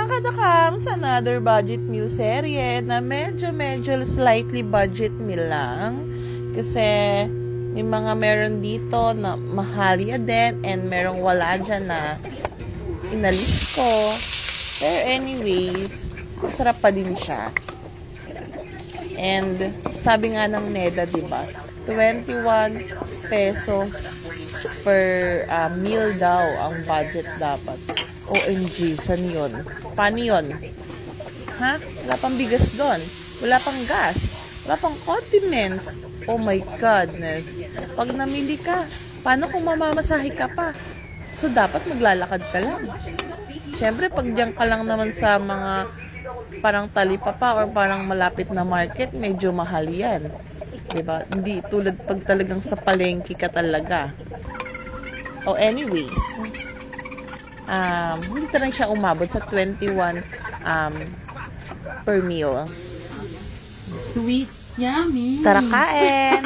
mga kadakams, another budget meal serye na medyo slightly budget meal lang. Kasi may mga meron dito na mahalya din and merong wala dyan na inalis ko. Pero anyways, masarap pa din siya. And sabi nga ng NEDA, diba? 21 peso per meal daw ang budget dapat. OMG, saan yun? Paano yun? Ha? Wala pang bigas doon. Wala pang gas. Wala pang condiments. Oh my goodness. Pag namili ka, paano kung mamamasahe ka pa? So, dapat maglalakad ka lang. Siyempre, pag diyan ka lang naman sa mga parang talipapa or parang malapit na market, medyo mahal yan. Diba? Hindi tulad pag talagang sa palengke ka talaga. Oh, anyways, hindi na siya umabot sa 21 per meal. Sweet, yummy. Tara kain!